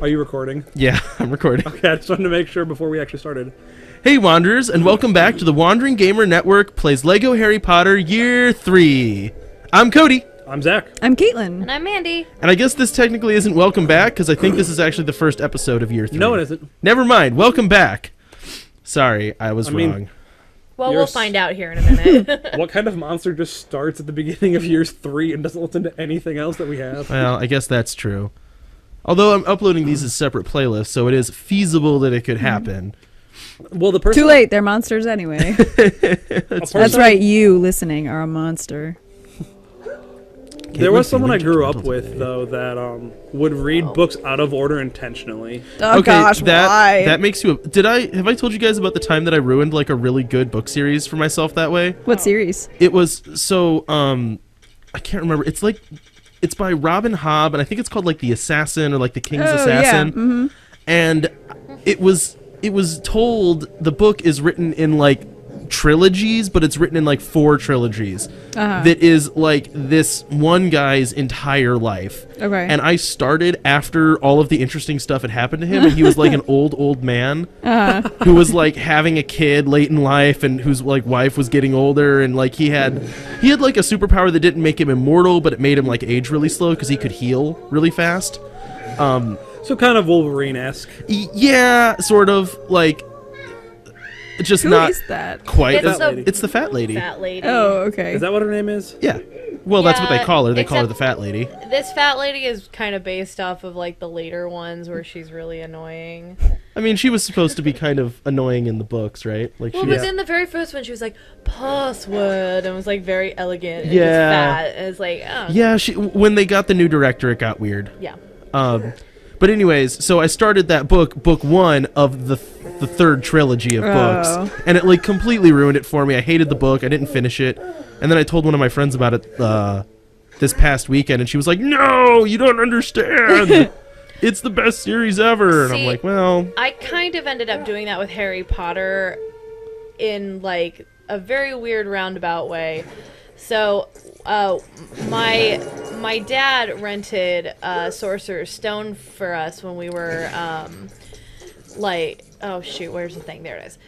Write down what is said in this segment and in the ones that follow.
Are you recording? Yeah, I'm recording. Okay, I just wanted to make sure before we actually started. Hey, Wanderers, and welcome back to the Wandering Gamer Network Plays Lego Harry Potter Year 3. I'm Cody. I'm Zach. I'm Caitlin. And I'm Mandi. And I guess this technically isn't welcome back, because I think this is actually the first episode of Year 3. No, it isn't. Never mind, welcome back. Sorry, I was wrong. Well, we'll find out here in a minute. What kind of monster just starts at the beginning of Year 3 and doesn't listen to anything else that we have? Well, I guess that's true. Although I'm uploading these as separate playlists, so it is feasible that it could happen. Well, the person... Too late, they're monsters anyway. That's right, you listening are a monster. There was someone I grew up with, though, that would read books out of order intentionally. Oh gosh, why? That makes you... Have I told you guys about the time that I ruined, like, a really good book series for myself that way? What series? It was, so, I can't remember. It's like... It's by Robin Hobb, and I think it's called, like, The Assassin or, like, The King's Assassin. Yeah. Mm-hmm. And it was told the book is written in, like, trilogies, but it's written in, like, 4 trilogies. That is, like, this one guy's entire life. Okay. And I started after all of the interesting stuff had happened to him, and he was, like, an old man who was, like, having a kid late in life, and whose, like, wife was getting older, and, like, he had like, a superpower that didn't make him immortal, but it made him, like, age really slow, because he could heal really fast. So kind of Wolverine-esque. Yeah, sort of, like... Just Who not is that? quite. Lady. It's the fat lady. Fat lady. Oh, okay. Is that what her name is? Yeah. Well, that's what they call her. They call her the except fat lady. This fat lady is kind of based off of, like, the later ones where she's really annoying. I mean, she was supposed to be kind of annoying in the books, right? Like, Well, she but was, then the very first one, she was like, password, and was, like, very elegant and Yeah. just fat. And it's like, oh. yeah. When they got the new director, it got weird. Yeah. But anyways, so I started that book 1 of the third trilogy of books, and it, like, completely ruined it for me. I hated the book. I didn't finish it, and then I told one of my friends about it this past weekend, and she was like, "No, you don't understand. It's the best series ever." And I'm like, "Well, I kind of ended up doing that with Harry Potter in, like, a very weird roundabout way. So, my dad rented Sorcerer's Stone for us when we were, like, oh shoot, where's the thing? There it is.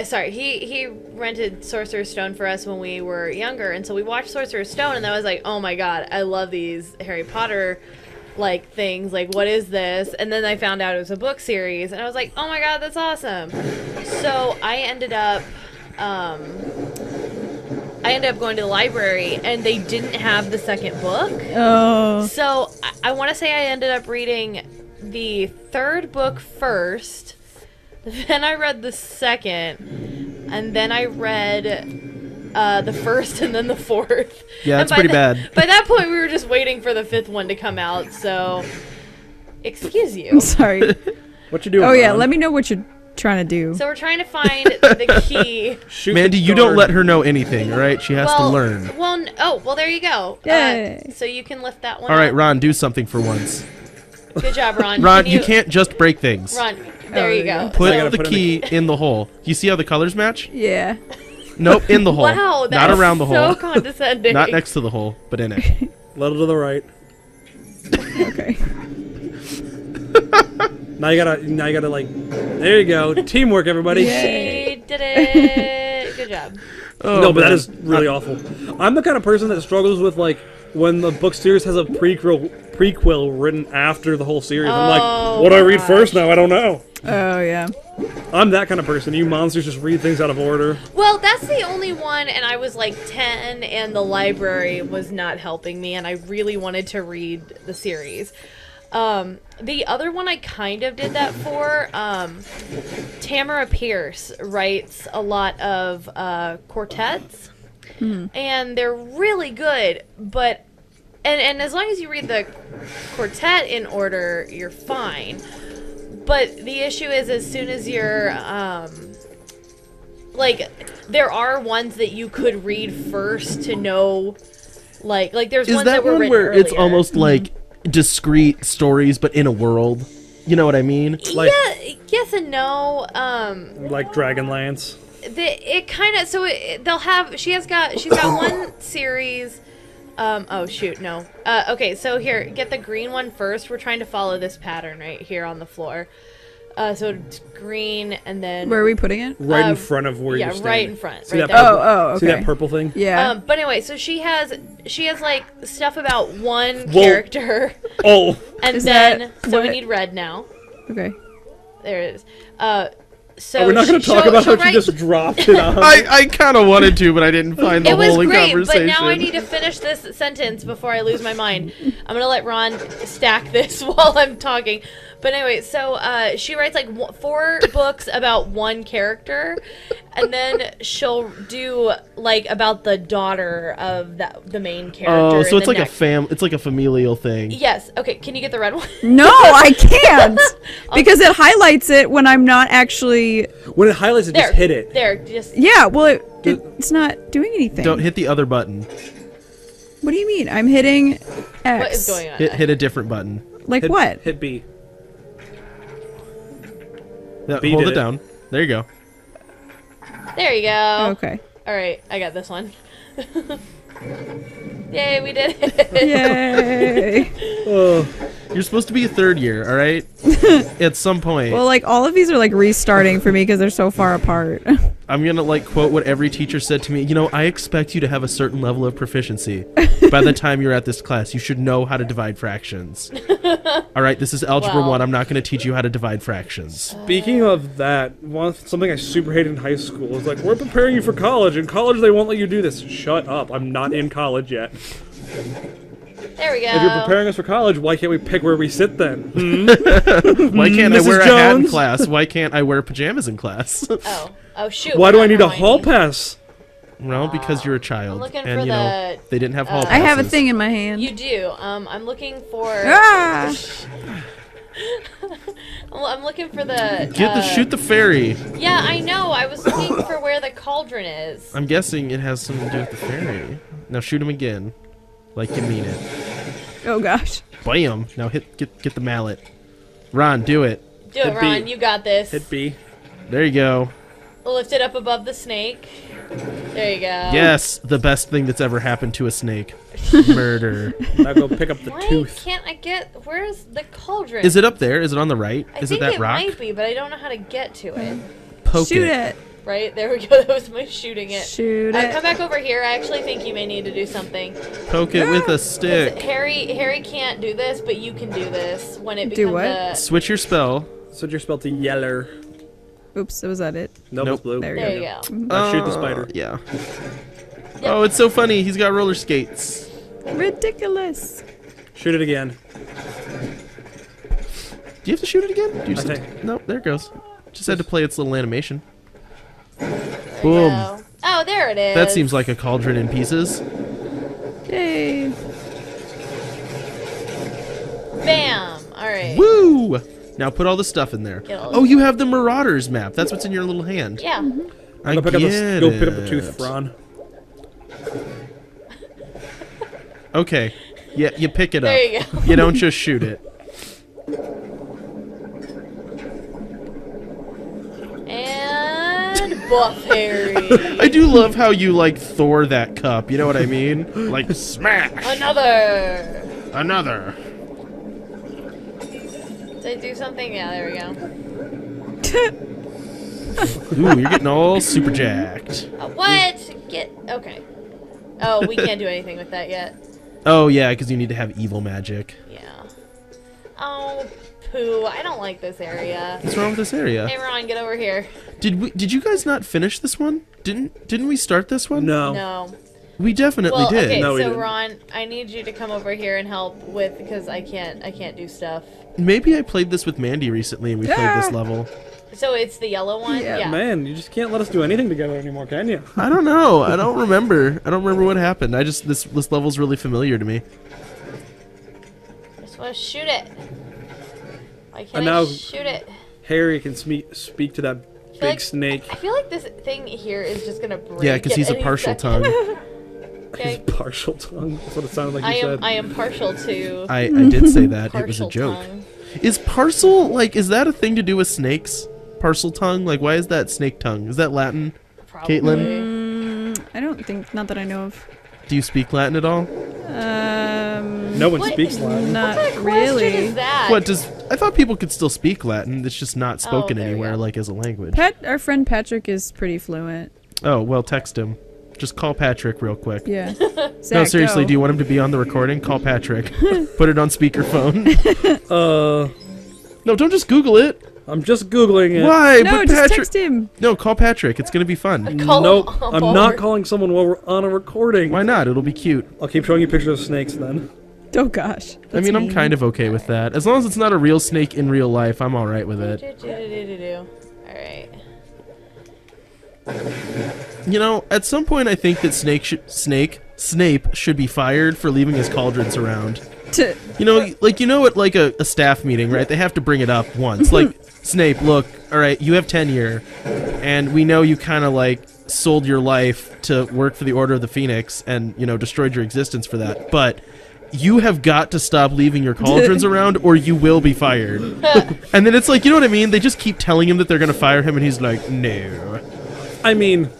Sorry, he rented Sorcerer's Stone for us when we were younger, and so we watched Sorcerer's Stone, and I was like, oh my god, I love these Harry Potter, like, things, like, what is this? And then I found out it was a book series, and I was like, oh my god, that's awesome. So I ended up going to the library, and they didn't have the second book. Oh. So I want to say I ended up reading the third book first, then I read the second, and then I read the first and then the fourth. yeah, that's pretty bad." By that point, we were just waiting for the fifth one to come out, so... Excuse you. I'm sorry. What you doing? Oh, yeah, Ron? let me know what you're trying to do. So we're trying to find the key. Shoot Mandy, the you don't guard. let her know anything, all right? She has to learn. Well, there you go. Yay. So you can lift that one All right, up. Ron, do something for once. Good job, Ron. Ron, Can you can't just break things. Ron, there you go. Put I gotta the put it in key in the hole. You see how the colors match? Yeah. Nope, in the hole. Wow, Not that's around the so hole. condescending. Not next to the hole, but in it. Little to the right. Okay. Now you gotta like. There you go. Teamwork, everybody. She did it. Good job. Oh, No, but that man. is really awful. I'm the kind of person that struggles with, like, when the book series has a prequel written after the whole series. I'm like, what do I read first now? I don't know. Oh, yeah. I'm that kind of person. You monsters just read things out of order. Well, that's the only one, and I was like 10, and the library was not helping me, and I really wanted to read the series. The other one I kind of did that for, Tamara Pierce writes a lot of quartets, and they're really good, but, and as long as you read the quartet in order, you're fine. But the issue is, as soon as you're, like, there are ones that you could read first to know, like there's ones that were one written where earlier. it's almost like discrete stories, but in a world? You know what I mean? Like- yeah, yes and no. Like It kind of, so they'll have, she's got one series Oh shoot, no. Okay, so here, get the green one first. We're trying to follow this pattern right here on the floor. So it's green, and then Where are we putting it? Right in front of where you're yeah, standing. right in front. See Right that there. purple, Oh, See okay. that purple thing? Yeah. But anyway, so she has like stuff about one character, Oh. and Is then that so we what- need red now. Okay. There it is. So We're not going to talk about how she just dropped it on. I kind of wanted to, but I didn't find the It was whole in great, conversation. but now I need to finish this sentence before I lose my mind. I'm gonna let Ron stack this while I'm talking. But anyway, so she writes like 4 books about one character, and then she'll do like about the daughter of the main character. Oh, so in it's the like next. it's like a familial thing. Yes. Okay. Can you get the red one? No, I can't because it highlights it when I'm not actually. When it highlights it, There. just hit it. There. Just. Yeah, well, it's not doing anything. Don't hit the other button. What do you mean? I'm hitting X. What is going on? Hit a different button. Like Hit, what? Hit B. Yeah, B hold did it it. down. There you go. There you go. Okay. All right. I got this one. Yay! We did it. Yay. Oh. You're supposed to be a third year, all right? At some point. Well, like all of these are like restarting for me because they're so far apart. I'm gonna like quote what every teacher said to me. You know, I expect you to have a certain level of proficiency. By the time you're at this class, you should know how to divide fractions. All right, this is algebra Well. 1. I'm not gonna teach you how to divide fractions. Speaking of that, something I super hated in high school is like, we're preparing you for college. In college, they won't let you do this. Shut up. I'm not in college yet. There we go. If you're preparing us for college, why can't we pick where we sit then? Why can't I Mrs. wear a hat in Jones? class? Why can't I wear pajamas in class? Oh shoot. Why do I Never need a mind. hall pass? Well, because you're a child, I'm looking and for you know the, they didn't have hall I passes. have a thing in my hand. You do. I'm looking for. Ah! I'm looking for the. Shoot the fairy. Yeah, I know. I was looking for where the cauldron is. I'm guessing it has something to do with the fairy. Now shoot him again, like you mean it. Oh gosh. Bam! Now get the mallet. Ron, do it. Do it, Hit B. Ron. You got this. Hit B. There you go. Lift it up above the snake. There you go. Yes, the best thing that's ever happened to a snake. Murder. Now go pick up the Why tooth. can't I get? Where's the cauldron? Is it up there? Is it on the right? I Is think it that it rock? might be, but I don't know how to get to it. Poke Shoot it. Right there we go. That was my shooting it. Shoot it. Come back over here. I actually think you may need to do something. Poke it with a stick. Harry can't do this, but you can do this when it Do becomes what? a. Switch your spell. Switch your spell to yeller. Oops, was that it? Nope, Nope. it's blue. There There you go. Now shoot the spider. Yeah. Oh, it's so funny. He's got roller skates. Ridiculous. Shoot it again. Do you have to shoot it again? Do you I just think. Nope, there it goes. Just had to play its little animation. There you Boom. go. Oh, there it is. That seems like a cauldron in pieces. Yay. Bam. All right. Woo! Now put all the stuff in there. Get all Oh, you have the Marauders map. That's what's in your little hand. Yeah. I Go pick up get go pick up the it. tooth, Ron. Okay. Yeah, you pick it up. There you go. You don't just shoot it. And buff Harry. I do love how you like Thor that cup. You know what I mean? Like smash. Another. Another. Did I do something? Yeah, there we go. Ooh, you're getting all super jacked. What? Get. Okay. Oh, we can't do anything with that yet. Oh yeah, because you need to have evil magic. Yeah. Oh, poo. I don't like this area. What's wrong with this area? Hey, Ron, get over here. Did you guys not finish this one? Didn't we start this one? No. No. We definitely Well, did. okay, No, we so didn't. Ron, I need you to come over here and help with because I can't do stuff. Maybe I played this with Mandy recently and we played this Yeah. level. So it's the yellow one. Yeah. Man, you just can't let us do anything together anymore, can you? I don't know. I don't remember. I don't remember what happened. This level's really familiar to me. Just want to shoot it. Why can't And now- I shoot it? Harry can speak to that big like- snake. I feel like this thing here is just gonna break. Yeah, because at he's a any partial second. tongue. His Okay. partial tongue. That's what it sounded like I you am. said. I am partial to. I did say that. It was a partial joke. tongue. Is parcel, like, is that a thing to do with snakes? Parcel tongue? Like, why is that snake tongue? Is that Latin? Probably. Caitlin? I don't think, not that I know of. Do you speak Latin at all? No one What? speaks Latin. Not What really. question is that? What does? I thought people could still speak Latin. It's just not spoken there we anywhere, go. like as a language. Our friend Patrick is pretty fluent. Oh well, text him. Just call Patrick real quick. Yeah. No, Zach, seriously, go. do you want him to be on the recording? Call Patrick. Put it on speakerphone. No, don't just Google it. I'm just Googling it. Why? No, But just Patrick. text him. No, call Patrick. It's gonna be fun. Call Nope, him I'm over. not calling someone while we're on a recording. Why not? It'll be cute. I'll keep showing you pictures of snakes then. Oh gosh. I mean, I'm kind of okay with that. As long as it's not a real snake in real life, I'm all right with it. Alright. You know, at some point, I think that Snape should be fired for leaving his cauldrons around. You know, at like a staff meeting, right? They have to bring it up once. Like, Snape, look, all right, you have tenure, and we know you kind of like sold your life to work for the Order of the Phoenix, and destroyed your existence for that. But you have got to stop leaving your cauldrons around, or you will be fired. And then it's like, you know what I mean? They just keep telling him that they're gonna fire him, and he's like, no. I mean,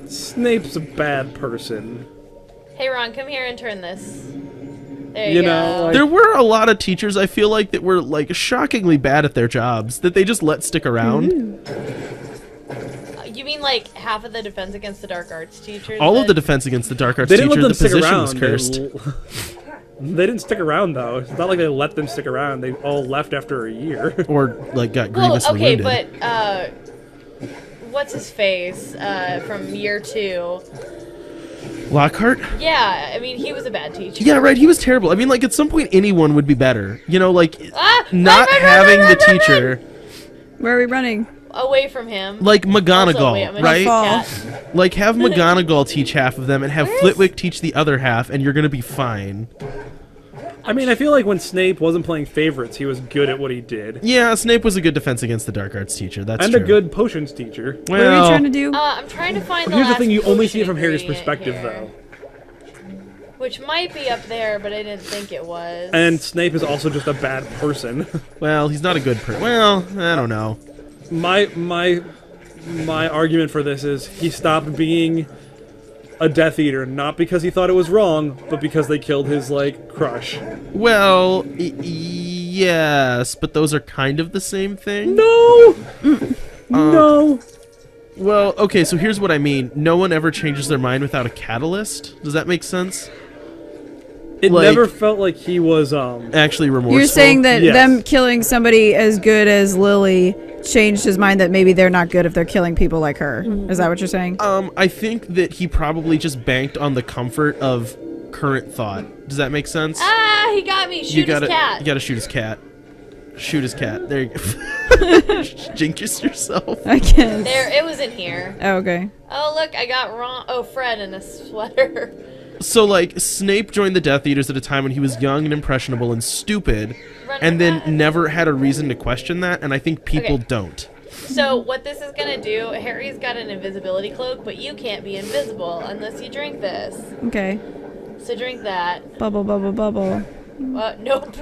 Snape's a bad person. Hey Ron, come here and turn this. There you You go. know, like- There were a lot of teachers, I feel like, that were like shockingly bad at their jobs that they just let stick around. You mean like half of the Defense Against the Dark Arts teachers? All of that- the Defense Against the Dark Arts They didn't let teachers, them the stick position around. was cursed. They didn't stick around though. It's not like they let them stick around. They all left after a year. Or like got Well, grievously okay, wounded. but what's his face from year 2? Lockhart? Yeah, I mean he was a bad teacher. Yeah, right. He was terrible. I mean, like at some point, anyone would be better. Like Ah, not run, having run, the run, run, teacher, Where are we running? away from him. like Also, wait, I'm McGonagall, gonna right? shoot Fall. Cat. Like have McGonagall teach half of them, and have Where's- Flitwick teach the other half, and you're gonna be fine. I mean, I feel like when Snape wasn't playing favorites, he was good at what he did. Yeah, Snape was a good Defense Against the Dark Arts teacher. That's And true. a good potions teacher. What are Well, you trying to do? I'm trying to find But the here's the last thing, you only see it potion from Harry's ingredient perspective, here. though. Which might be up there, but I didn't think it was. And Snape is also just a bad person. well, he's not a good person. Well, I don't know. My argument for this is he stopped being a Death Eater, not because he thought it was wrong, but because they killed his, like, crush. Well, yes, but those are kind of the same thing. No! No! Well, okay, so here's what I mean. No one ever changes their mind without a catalyst. Does that make sense? It like- never felt like he was, Actually remorseful. You're saying that Yes. them killing somebody as good as Lily changed his mind that maybe they're not good if they're killing people like her. Is that what you're saying? I think that he probably just banked on the comfort of current thought. Does that make sense? Ah, he got me. Shoot you gotta, his cat. You gotta shoot his cat. Shoot his cat. There you go. Jinx yourself. I guess. There, it was in here. Oh, okay. Oh, look, I got wrong. Oh, Fred in a sweater. So, like, Snape joined the Death Eaters at a time when he was young and impressionable and stupid, and then never had a reason to question that, and I think people Okay. don't. So what this is gonna do, Harry's got an invisibility cloak, but you can't be invisible unless you drink this. Okay. So drink that. Bubble, bubble, bubble. Nope.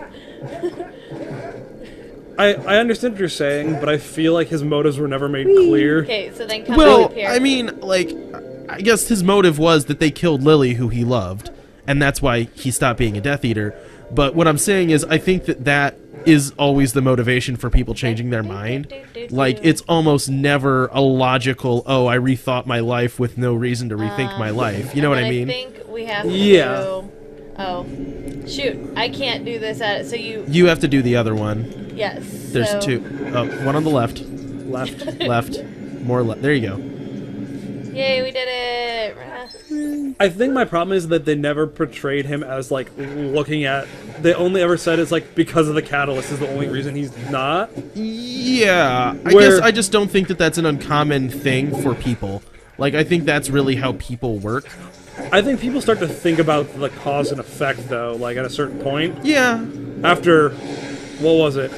I understand what you're saying, but I feel like his motives were never made clear. Okay, so then come Well, up here. I mean, like, I guess his motive was that they killed Lily, who he loved, and that's why he stopped being a Death Eater. But what I'm saying is, I think that is always the motivation for people changing their mind. Like, it's almost never a logical, oh, I rethought my life with no reason to rethink my life. You know what I mean? I think we have to Yeah. do... Oh. Shoot, I can't do this at it, so you... You have to do the other one. Yes. There's so- two. Oh, one on the left. Left. Left. More left. There you go. Yay, we did it! I think my problem is that they never portrayed him as, like, looking at... They only ever said it's, like, because of the catalyst is the only reason he's not. Yeah. I Where- guess I just don't think that that's an uncommon thing for people. Like, I think that's really how people work. I think people start to think about the cause and effect, though, like, at a certain point. Yeah. After, what was it,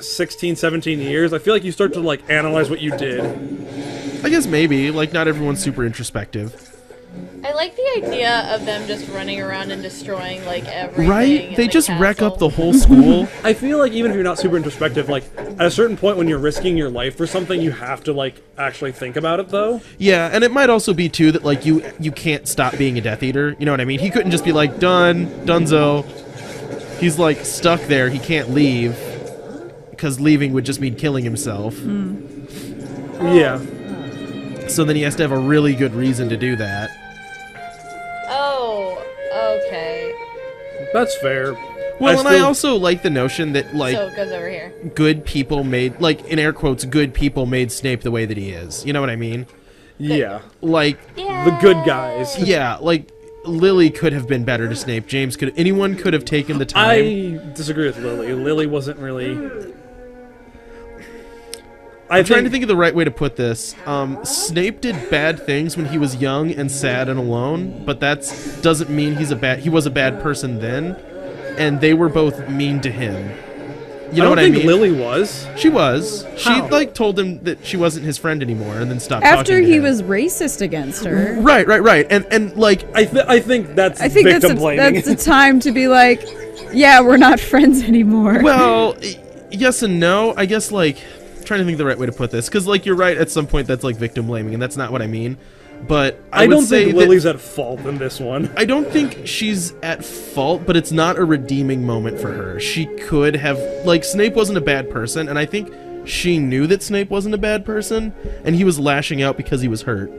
16, 17 years? I feel like you start to, like, analyze what you did. I guess maybe. Like, not everyone's super introspective. I like the idea of them just running around and destroying like everything. Right? in They the just castle. wreck up the whole school. I feel like even if you're not super introspective, like at a certain point when you're risking your life for something, you have to like actually think about it though. Yeah, and it might also be too that like you can't stop being a Death Eater. You know what I mean? He couldn't just be like done, dunzo. He's like stuck there. He can't leave because leaving would just mean killing himself. Yeah. So then he has to have a really good reason to do that. Oh, okay. That's fair. Well, and I still- also like the notion that like So it goes over here. good people made, like in air quotes, good people made Snape the way that he is. You know what I mean? Yeah. Like, The good guys. yeah, like Lily could have been better to Snape. James could, anyone could have taken the time. I disagree with Lily. Lily wasn't really. I'm trying to think of the right way to put this. Snape did bad things when he was young and sad and alone, but that doesn't mean he was a bad person then, and they were both mean to him. You know what I mean? I don't think Lily was. She was. She How? like told him that she wasn't his friend anymore, and then stopped After talking to he him. was racist against her. Right, and like I think that's I think victim blaming. that's the time to be like, yeah, we're not friends anymore. well, yes and no. I guess like trying to think of the right way to put this, because like you're right. At some point, that's like victim blaming, and that's not what I mean. But I would don't say think that- Lily's at fault in this one. I don't think she's at fault, but it's not a redeeming moment for her. She could have, like, Snape wasn't a bad person, and I think she knew that Snape wasn't a bad person, and he was lashing out because he was hurt.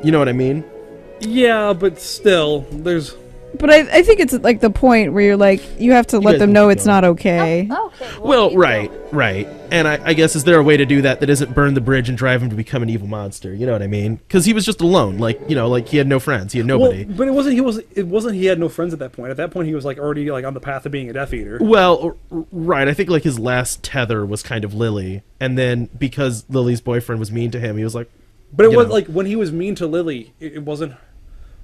You know what I mean? Yeah, but still, there's. But I think it's like the point where you're like, you have to let guys them can know keep it's going. not okay. Okay. Well, you right. go. And I guess, is there a way to do that that isn't burn the bridge and drive him to become an evil monster? You know what I mean? Because he was just alone. Like, you know, like he had no friends. He had nobody. Well, but it wasn't he had no friends at that point. At that point, he was like already like on the path of being a Death Eater. Well, right. I think like his last tether was kind of Lily, and then because Lily's boyfriend was mean to him, he was like, But it you was know. like when he was mean to Lily, it wasn't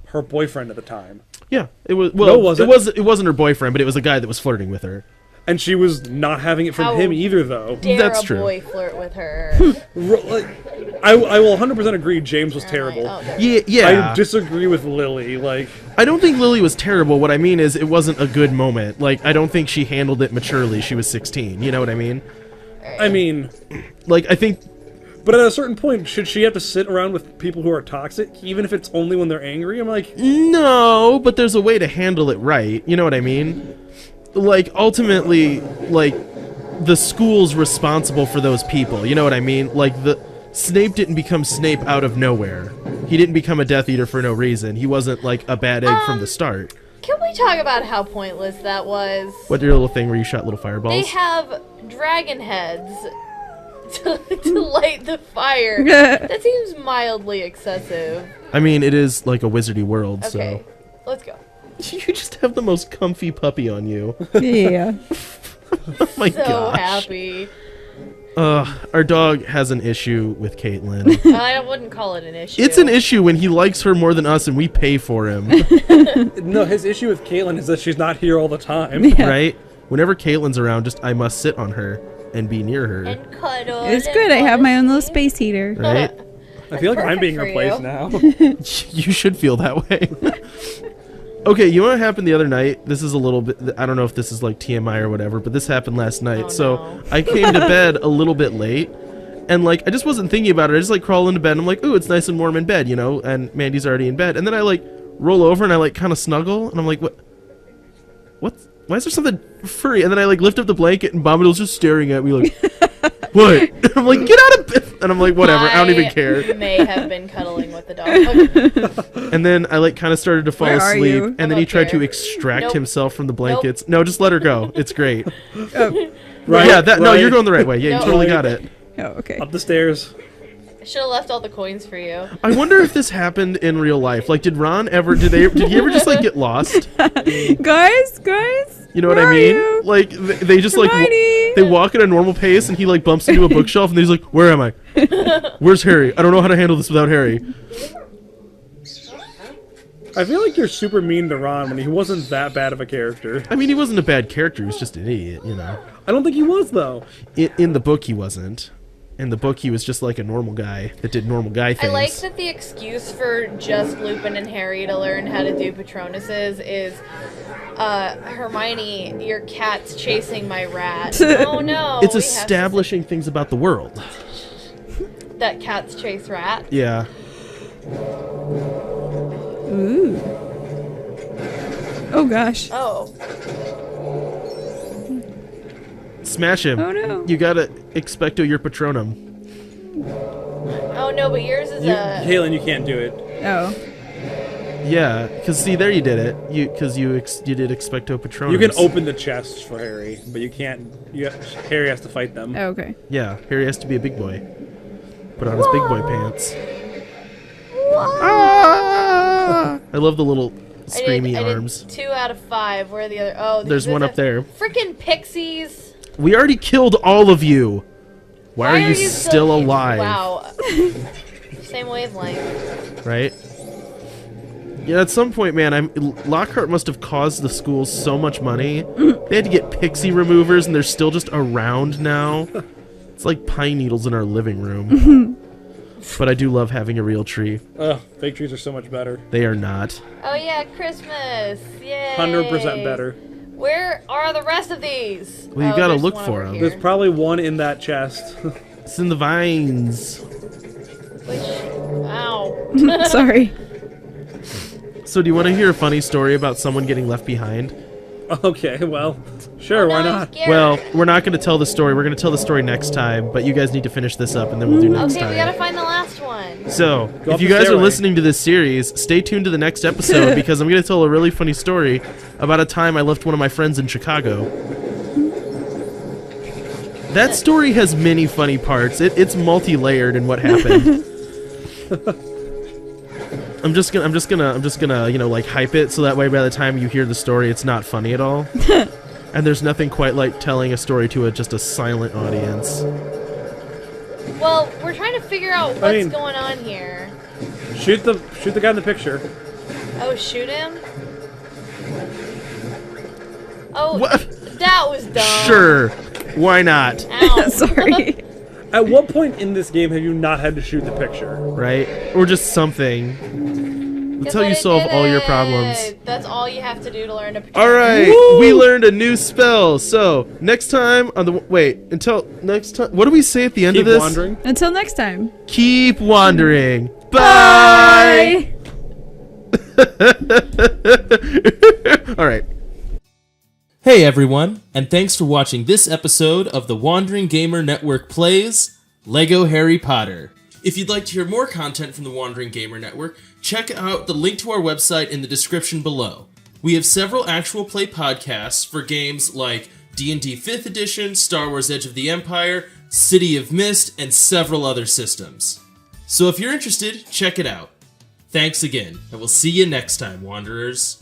her boyfriend at the time, yeah, it was. Well, No, it wasn't. It wasn't her boyfriend, but it was a guy that was flirting with her. and she was not having it from How him either, though. Dare That's a true. boy flirt with her? Like, I will 100% agree. James was terrible. Oh, there. Yeah. I disagree with Lily. Like, I don't think Lily was terrible. What I mean is, it wasn't a good moment. Like, I don't think she handled it maturely. She was 16. You know what I mean? I mean, Like, I think. but at a certain point, should she have to sit around with people who are toxic, even if it's only when they're angry? I'm like, No, but there's a way to handle it right. You know what I mean? Like, ultimately, like, the school's responsible for those people. You know what I mean? Like, Snape didn't become Snape out of nowhere. He didn't become a Death Eater for no reason. He wasn't, like, a bad egg from the start. Can we talk about how pointless that was? What your little thing where you shot little fireballs? They have dragon heads to light the fire. That seems mildly excessive. I mean, it is, like, a wizardy world, Okay, let's go. so... You just have the most comfy puppy on you. Yeah. Oh my So gosh. happy. Our dog has an issue with Caitlin. I wouldn't call it an issue. It's an issue when he likes her more than us and we pay for him, no, his issue with Caitlin is that she's not here all the time. Yeah. right? Whenever Caitlin's around, just I must sit on her and be near her, And cuddle. It's and good. I have cuddle. my own little space heater. right? I feel like I'm perfect being for replaced you. now. You should feel that way. Okay, you know what happened the other night? This is a little bit, I don't know if this is like TMI or whatever, but this happened last night. Oh, so no. I came to bed a little bit late, and like I just wasn't thinking about it. I just like crawl into bed and I'm like, ooh, it's nice and warm in bed, you know, and Mandy's already in bed. And then I like roll over and I like kind of snuggle and I'm like, why is there something furry? And then I like lift up the blanket and Bombadil's just staring at me like, what? And I'm like, get out of bed. And I'm like, whatever, I don't even care. May have been cuddling with the dog. And then I like kind of started to fall Where are asleep, you? and I'm then he up tried to here. extract Nope. himself from the blankets. No, just let her go. It's great. Right? Yeah, that no, right. you're going the right way. Yeah, No. you totally Right. got it. Oh, okay. Up the stairs. I should have left all the coins for you. I wonder if this happened in real life. Like, did Ron ever? Did he ever just like get lost? Guys, You know what Where I are mean? you? Like they just like Hermione! they walk at a normal pace, and he like bumps into a bookshelf, and then he's like, "Where am I? Where's Harry? I don't know how to handle this without Harry." I feel like you're super mean to Ron when he wasn't that bad of a character. I mean, he wasn't a bad character. He was just an idiot, you know. I don't think he was though. In the book, he wasn't. In the book, he was just like a normal guy that did normal guy things. I like that the excuse for just Lupin and Harry to learn how to do Patronuses is, Hermione, your cat's chasing my rat. Oh no. It's establishing things about the world. That cats chase rats? Yeah. Ooh. Oh gosh. Oh. Smash him. Oh no. You gotta expecto your Patronum. Oh no, but yours is Caitlin, you can't do it. Oh. Yeah, because see, there you did it. You did expecto Patronum. You can open the chests for Harry, but you can't. Harry has to fight them. Oh, okay. Yeah, Harry has to be a big boy. Put on his big boy pants. Ah! I love the little screamy arms. I did 2 out of 5. Where are the other? Oh, There's one up there. Freaking pixies. We already killed all of you. Why are you still alive? Wow. Same wavelength. Right? Yeah, at some point, man, Lockhart must have caused the school so much money. They had to get pixie removers, and they're still just around now. It's like pine needles in our living room. But I do love having a real tree. Ugh, fake trees are so much better. They are not. Oh yeah, Christmas! Yay! 100% better. Where are the rest of these? Well, you gotta look for them. There's probably one in that chest. It's in the vines. Which? Ow! Sorry. So, do you want to hear a funny story about someone getting left behind? Okay, well, sure, Oh, why no, I'm not? scared. Well, we're not going to tell the story. We're going to tell the story next time, but you guys need to finish this up, and then we'll do next Okay, time. we gotta find the last one. So, Go if up you the guys are stairway. listening to this series, stay tuned to the next episode because I'm going to tell a really funny story about a time I left one of my friends in Chicago. That story has many funny parts. It's multi-layered in what happened. I'm just gonna, you know, like hype it so that way by the time you hear the story, it's not funny at all. And there's nothing quite like telling a story to just a silent audience. Well, we're trying to figure out what's going on here. Shoot the guy in the picture. Oh, shoot him? Oh, What? that was dumb. Sure, why not? Ow. Sorry. At what point in this game have you not had to shoot the picture? Right? Or just something. That's how Guess you what, I solve did all your it. problems. That's all you have to do to learn to pretend. All right, Woo! we learned a new spell. So next time on the until next time. What do we say at the end Keep of this? wandering. Until next time. Keep wandering. Bye. All right. Hey everyone, and thanks for watching this episode of the Wandering Gamer Network Plays Lego Harry Potter. If you'd like to hear more content from the Wandering Gamer Network, check out the link to our website in the description below. We have several actual play podcasts for games like D&D 5th Edition, Star Wars Edge of the Empire, City of Mist, and several other systems. So if you're interested, check it out. Thanks again, and we'll see you next time, Wanderers.